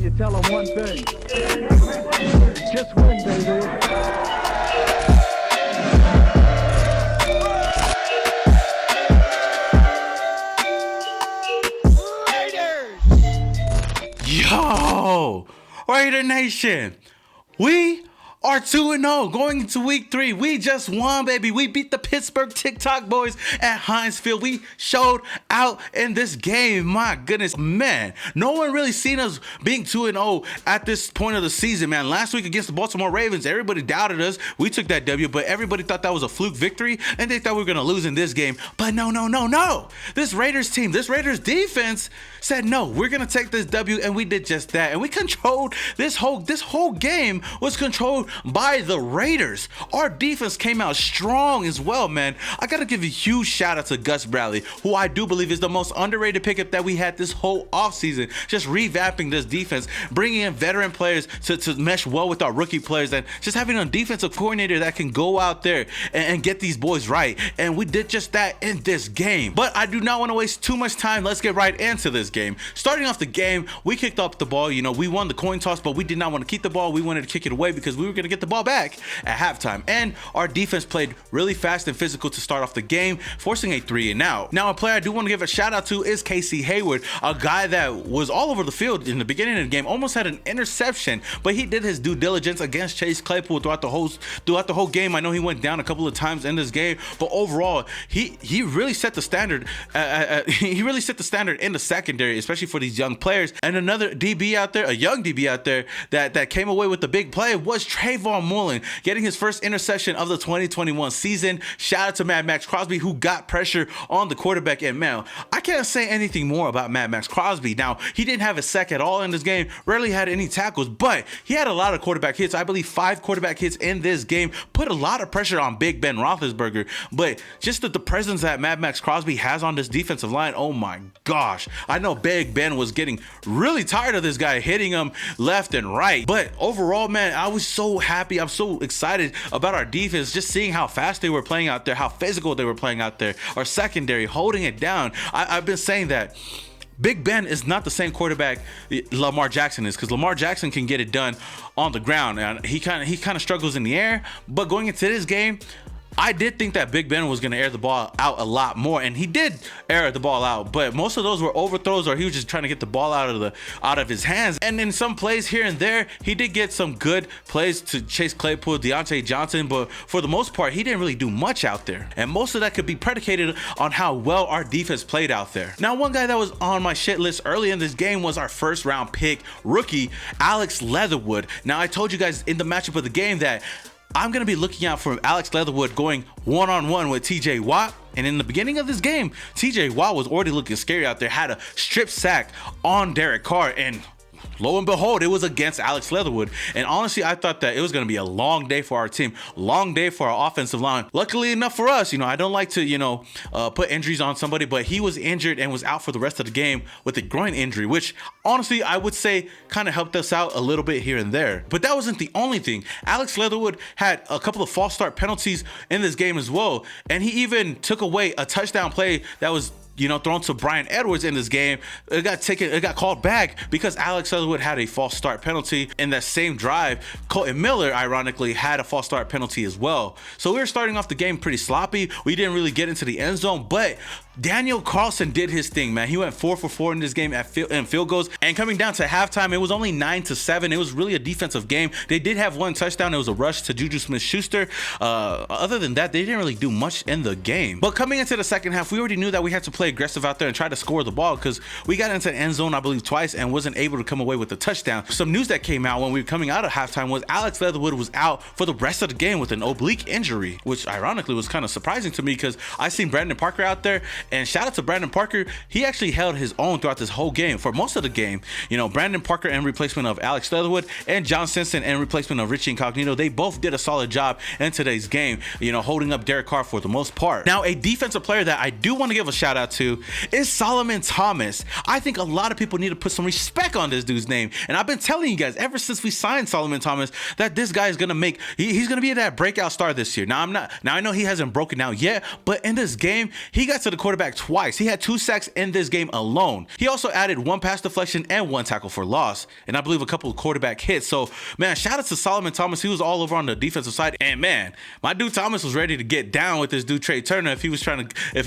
you tell them one thing. Just win, baby. Yo, Raider Nation, we are 2-0 going into week 3. We just won, baby. We beat the Pittsburgh TikTok boys at Heinz Field. We showed out in this game. My goodness, man. No one really seen us being 2-0 at this point of the season, man. Last week against the Baltimore Ravens, everybody doubted us. We took that W, but everybody thought that was a fluke victory, and they thought we were going to lose in this game. But no. This Raiders team, this Raiders defense said, no, we're going to take this W, and we did just that. And we controlled this whole game was controlled by the Raiders. Our defense came out strong as well, man. I gotta give a huge shout out to Gus Bradley, who I do believe is the most underrated pickup that we had this whole offseason. Just revamping this defense, bringing in veteran players to mesh well with our rookie players, and just having a defensive coordinator that can go out there and get these boys right. And we did just that in this game. But I do not want to waste too much time. Let's get right into this game. Starting off the game, we kicked up the ball. You know, we won the coin toss, but we did not want to keep the ball. We wanted to kick it away because we were going to get the ball back at halftime. And our defense played really fast and physical to start off the game, forcing a 3-and-out. Now, a player I do want to give a shout out to is Casey Hayward, a guy that was all over the field in the beginning of the game, almost had an interception, but he did his due diligence against Chase Claypool throughout the whole game. I know he went down a couple of times in this game, but overall, he really set the standard. He really set the standard in the secondary, especially for these young players. And another DB out there, a young DB out there that came away with the big play was Trayvon Mullen, getting his first interception of the 2021 season. Shout out to Mad Max Crosby, who got pressure on the quarterback. And man, I can't say anything more about Mad Max Crosby. Now, he didn't have a sack at all in this game, rarely had any tackles, but he had a lot of quarterback hits. I believe 5 quarterback hits in this game, put a lot of pressure on Big Ben Roethlisberger. But just the presence that Mad Max Crosby has on this defensive line, oh my gosh. I know Big Ben was getting really tired of this guy hitting him left and right. But overall, man, I was so happy. I'm so excited about our defense, just seeing how fast they were playing out there, how physical they were playing out there. Our secondary holding it down. I've been saying that Big Ben is not the same quarterback Lamar Jackson is, because Lamar Jackson can get it done on the ground, and he kind of struggles in the air. But going into this game, I did think that Big Ben was going to air the ball out a lot more, and he did air the ball out, but most of those were overthrows, or he was just trying to get the ball out of his hands. And in some plays here and there, he did get some good plays to Chase Claypool, Deontay Johnson, but for the most part, he didn't really do much out there. And most of that could be predicated on how well our defense played out there. Now, one guy that was on my shit list early in this game was our first round pick rookie, Alex Leatherwood. Now, I told you guys in the matchup of the game that I'm going to be looking out for Alex Leatherwood going one-on-one with TJ Watt. And in the beginning of this game, TJ Watt was already looking scary out there, had a strip sack on Derek Carr, and lo and behold, it was against Alex Leatherwood. And honestly, I thought that it was going to be a long day for our team, long day for our offensive line. Luckily enough for us, I don't like to, put injuries on somebody, but he was injured and was out for the rest of the game with a groin injury, which honestly, I would say kind of helped us out a little bit here and there. But that wasn't the only thing. Alex Leatherwood had a couple of false start penalties in this game as well. And he even took away a touchdown play that was thrown to Brian Edwards in this game. It got called back because Alex Leatherwood had a false start penalty. In that same drive, Colton Miller, ironically, had a false start penalty as well. So we were starting off the game pretty sloppy. We didn't really get into the end zone, but Daniel Carlson did his thing, man. He went 4 for 4 in this game in field goals. And coming down to halftime, it was only 9-7. It was really a defensive game. They did have one touchdown. It was a rush to Juju Smith-Schuster. Other than that, they didn't really do much in the game. But coming into the second half, we already knew that we had to play aggressive out there and try to score the ball, because we got into the end zone, I believe, twice and wasn't able to come away with the touchdown. Some news that came out when we were coming out of halftime was Alex Leatherwood was out for the rest of the game with an oblique injury, which ironically was kind of surprising to me, because I seen Brandon Parker out there, and shout out to Brandon Parker. He actually held his own throughout this whole game. For most of the game, Brandon Parker in replacement of Alex Leatherwood and John Simpson in replacement of Richie Incognito, they both did a solid job in today's game, holding up Derek Carr for the most part. Now, a defensive player that I do want to give a shout out to is Solomon Thomas. I think a lot of people need to put some respect on this dude's name. And I've been telling you guys ever since we signed Solomon Thomas that this guy is gonna he's gonna be that breakout star this year. Now I know he hasn't broken out yet, but in this game, he got to the quarterback twice. He had 2 sacks in this game alone. He also added 1 pass deflection and 1 tackle for loss, and I believe a couple of quarterback hits. So man, shout out to Solomon Thomas. He was all over on the defensive side, and man, my dude Thomas was ready to get down with this dude Trey Turner if he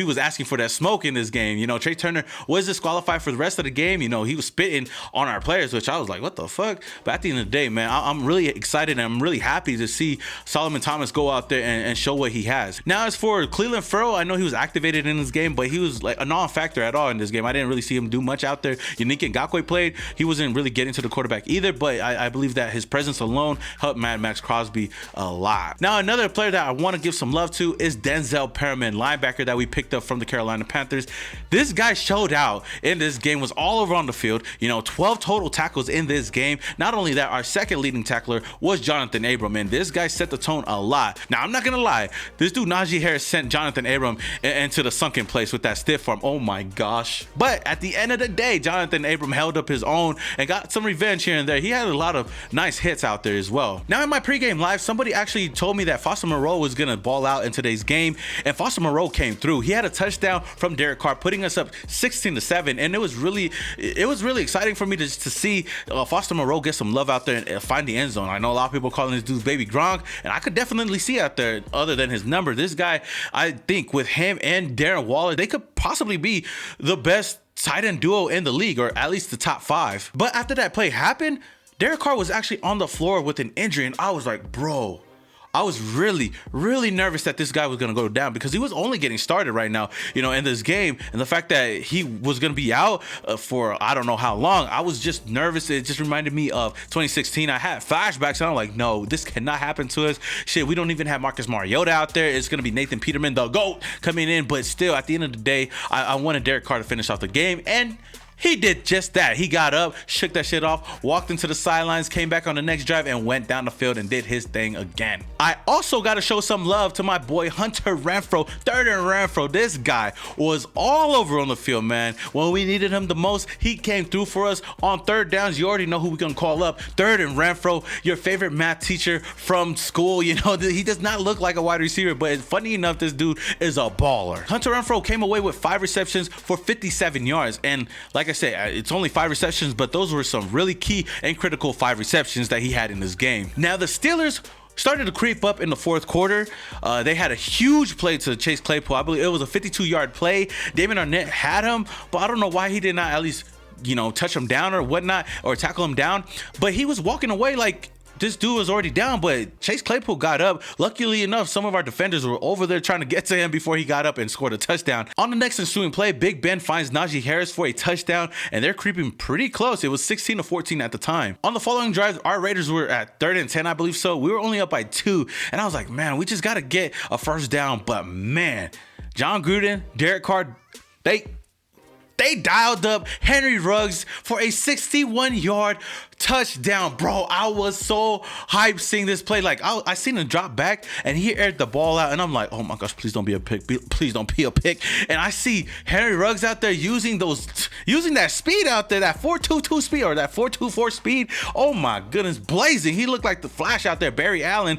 was asking for that smoke in this game. You know, Trey Turner was disqualified for the rest of the game. You know, he was spitting on our players, which I was like, what the fuck? But at the end of the day, man, I'm really excited and I'm really happy to see Solomon Thomas go out there and show what he has. Now, as for Cleveland Furrow, I know he was activated in this game, but he was like a non-factor at all in this game. I didn't really see him do much out there. Yannick Ngakoue played. He wasn't really getting to the quarterback either, but I believe that his presence alone helped Mad Max Crosby a lot. Now, another player that I want to give some love to is Denzel Perryman, linebacker that we picked up from the Carolina Panthers. This guy showed out in this game, was all over on the field. You know, 12 total tackles in this game. Not only that, our second leading tackler was Jonathan Abram, and this guy set the tone a lot. Now, I'm not gonna lie, this dude Najee Harris sent Jonathan Abram into the sunken place with that stiff arm. Oh my gosh. But at the end of the day, Jonathan Abram held up his own and got some revenge here and there. He had a lot of nice hits out there as well. Now, in my pregame live, somebody actually told me that Foster Moreau was gonna ball out in today's game, and Foster Moreau came through. He had a touchdown from Derek Carr, putting us up 16-7, and it was really exciting for me to see Foster Moreau get some love out there and find the end zone. I know a lot of people calling this dude Baby Gronk, and I could definitely see out there, other than his number, this guy, I think with him and Darren Waller, they could possibly be the best tight end duo in the league, or at least the top 5. But after that play happened, Derek Carr was actually on the floor with an injury, and I was like, bro, I was really nervous that this guy was going to go down, because he was only getting started right now, you know, in this game. And the fact that he was going to be out for I don't know how long, I was just nervous. It just reminded me of 2016. I had flashbacks, and I'm like, no, this cannot happen to us. Shit, we don't even have Marcus Mariota out there. It's going to be Nathan Peterman, the GOAT, coming in. But still, at the end of the day, I wanted Derek Carr to finish off the game, and he did just that. He got up, shook that shit off, walked into the sidelines, came back on the next drive, and went down the field and did his thing again. I also got to show some love to my boy Hunter Renfrow, third and Renfrow. This guy was all over on the field, man. When we needed him the most, he came through for us on third downs. You already know who we're going to call up. Third and Renfrow, your favorite math teacher from school. You know, he does not look like a wide receiver, but funny enough, this dude is a baller. Hunter Renfrow came away with 5 receptions for 57 yards. And like I said, it's only 5 receptions, but those were some really key and critical 5 receptions that he had in this game. Now, the Steelers started to creep up in the fourth quarter. They had a huge play to Chase Claypool. I believe it was a 52-yard play. David Arnett had him, but I don't know why he did not at least, you know, touch him down or whatnot, or tackle him down. But he was walking away like this dude was already down, but Chase Claypool got up. Luckily enough, some of our defenders were over there trying to get to him before he got up and scored a touchdown. On the next ensuing play, Big Ben finds Najee Harris for a touchdown, and they're creeping pretty close. It was 16-14 at the time. On the following drive, our Raiders were at 3rd and 10, I believe so. We were only up by 2, and I was like, man, we just got to get a first down. But man, John Gruden, Derek Carr, they dialed up Henry Ruggs for a 61-yard touchdown. Bro, I was so hyped seeing this play. Like, I seen him drop back and he aired the ball out, and I'm like, oh my gosh, please don't be a pick. Please don't be a pick. And I see Henry Ruggs out there using that speed out there, that 4.22 speed or that 4.24 speed. Oh my goodness, blazing. He looked like the Flash out there. Barry Allen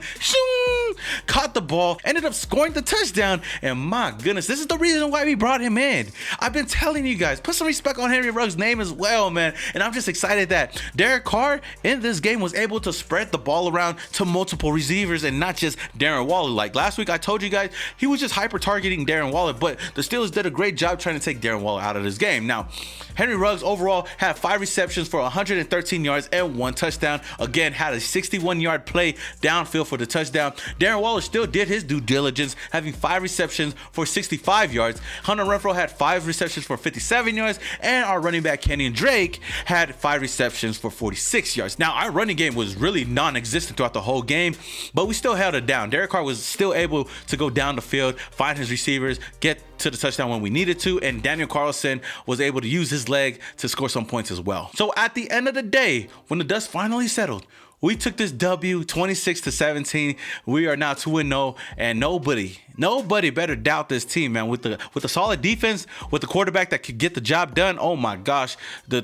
caught the ball, ended up scoring the touchdown. And my goodness, this is the reason why we brought him in. I've been telling you guys, put some respect on Henry Ruggs' name as well, man. And I'm just excited that Derek Carr in this game was able to spread the ball around to multiple receivers and not just Darren Waller. Like last week, I told you guys, he was just hyper targeting Darren Waller, but the Steelers did a great job trying to take Darren Waller out of this game. Now, Henry Ruggs overall had 5 receptions for 113 yards and 1 touchdown. Again, had a 61-yard play downfield for the touchdown. Darren Waller still did his due diligence, having 5 receptions for 65 yards. Hunter Renfrow had 5 receptions for 57 yards, and our running back Kenyon Drake had 5 receptions for 46 yards. Now, our running game was really non-existent throughout the whole game, but we still held it down. Derek Carr was still able to go down the field, find his receivers, get to the touchdown when we needed to, and Daniel Carlson was able to use his leg to score some points as well. So at the end of the day, when the dust finally settled, we took this W 26-17. We are now 2-0, and nobody Nobody better doubt this team, man. With the solid defense, with the quarterback that could get the job done. Oh my gosh, the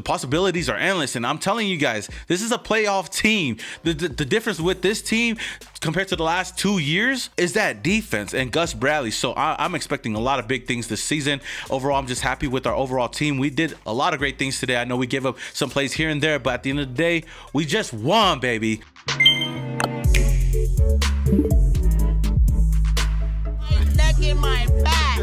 possibilities are endless. And I'm telling you guys, this is a playoff team. The difference with this team compared to the last 2 years is that defense and Gus Bradley. So I'm expecting a lot of big things this season. Overall, I'm just happy with our overall team. We did a lot of great things today. I know we gave up some plays here and there, but at the end of the day, we just won, baby. In my back.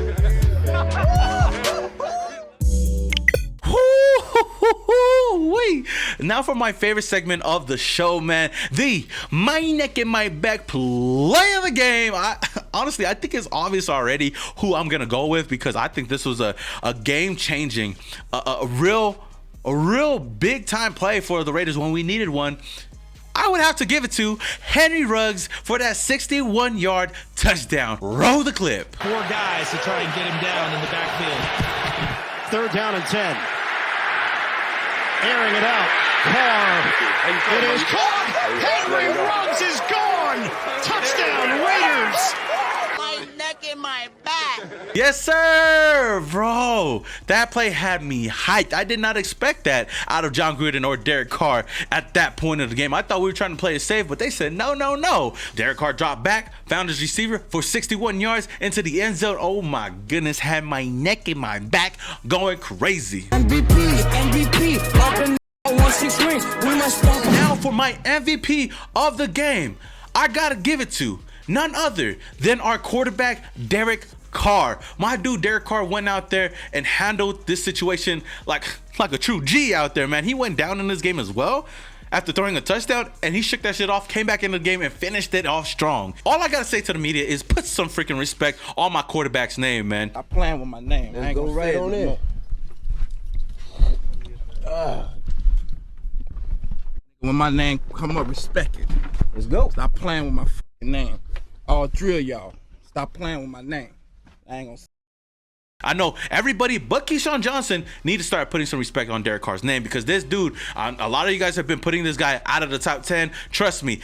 Now for my favorite segment of the show, man, the my neck and my back play of the game. Honestly, I think it's obvious already who I'm gonna go with, because I think this was a game changing, a real big time play for the Raiders when we needed one. I would have to give it to Henry Ruggs for that 61-yard touchdown. Roll the clip. 4 guys to try and get him down in the backfield. 3rd down and 10. Airing it out. Carr. It is caught. Henry Ruggs is gone. Touchdown, Raiders. My neck in my back. Yes, sir, bro. That play had me hyped. I did not expect that out of John Gruden or Derek Carr at that point of the game. I thought we were trying to play it safe, but they said no, no, no. Derek Carr dropped back, found his receiver for 61 yards into the end zone. Oh my goodness, had my neck and my back going crazy. MVP. Now for my MVP of the game, I gotta give it to none other than our quarterback, Derek Carr. My dude Derek Carr went out there and handled this situation like a true G out there, man. He went down in this game as well after throwing a touchdown, and he shook that shit off, came back in the game and finished it off strong. All I gotta say to the media is put some freaking respect on my quarterback's name, man. I playing with my name. I ain't go gonna right say on it in. no more. When my name come up, respect it. Let's go. Stop playing with my fucking name. All 3 of y'all, stop playing with my name. I ain't gonna. I know everybody but Keyshawn Johnson need to start putting some respect on Derek Carr's name, because this dude, a lot of you guys have been putting this guy out of the top 10. Trust me,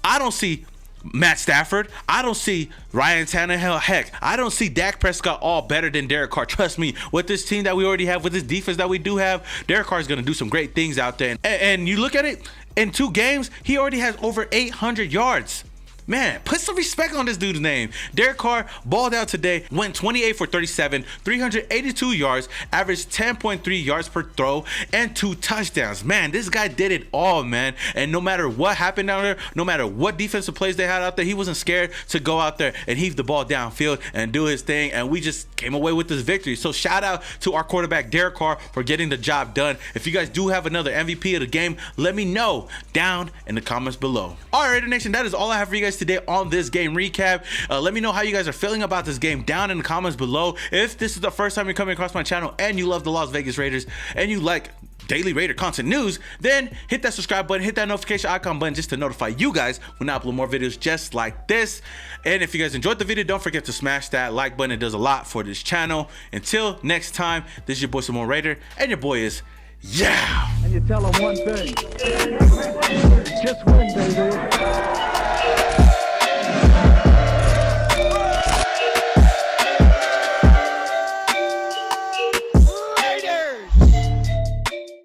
I don't see Matt Stafford, I don't see Ryan Tannehill, heck, I don't see Dak Prescott all better than Derek Carr. Trust me, with this team that we already have, with this defense that we do have, Derek Carr is going to do some great things out there. And you look at it, in 2 games, he already has over 800 yards. Man, put some respect on this dude's name. Derek Carr balled out today, went 28 for 37, 382 yards, averaged 10.3 yards per throw, and 2 touchdowns. Man, this guy did it all, man. And no matter what happened down there, no matter what defensive plays they had out there, he wasn't scared to go out there and heave the ball downfield and do his thing. And we just came away with this victory. So shout out to our quarterback, Derek Carr, for getting the job done. If you guys do have another MVP of the game, let me know down in the comments below. All right, Raider Nation, that is all I have for you guys today on this game recap. Let me know how you guys are feeling about this game down in the comments below. If this is the first time you're coming across my channel and you love the Las Vegas Raiders and you like daily Raider content news, then hit that subscribe button, hit that notification icon button just to notify you guys when I upload more videos just like this. And if you guys enjoyed the video, don't forget to smash that like button. It does a lot for this channel. Until next time, this is your boy Simone Raider, and your boy is yeah. And you tell them one thing. Just win, baby.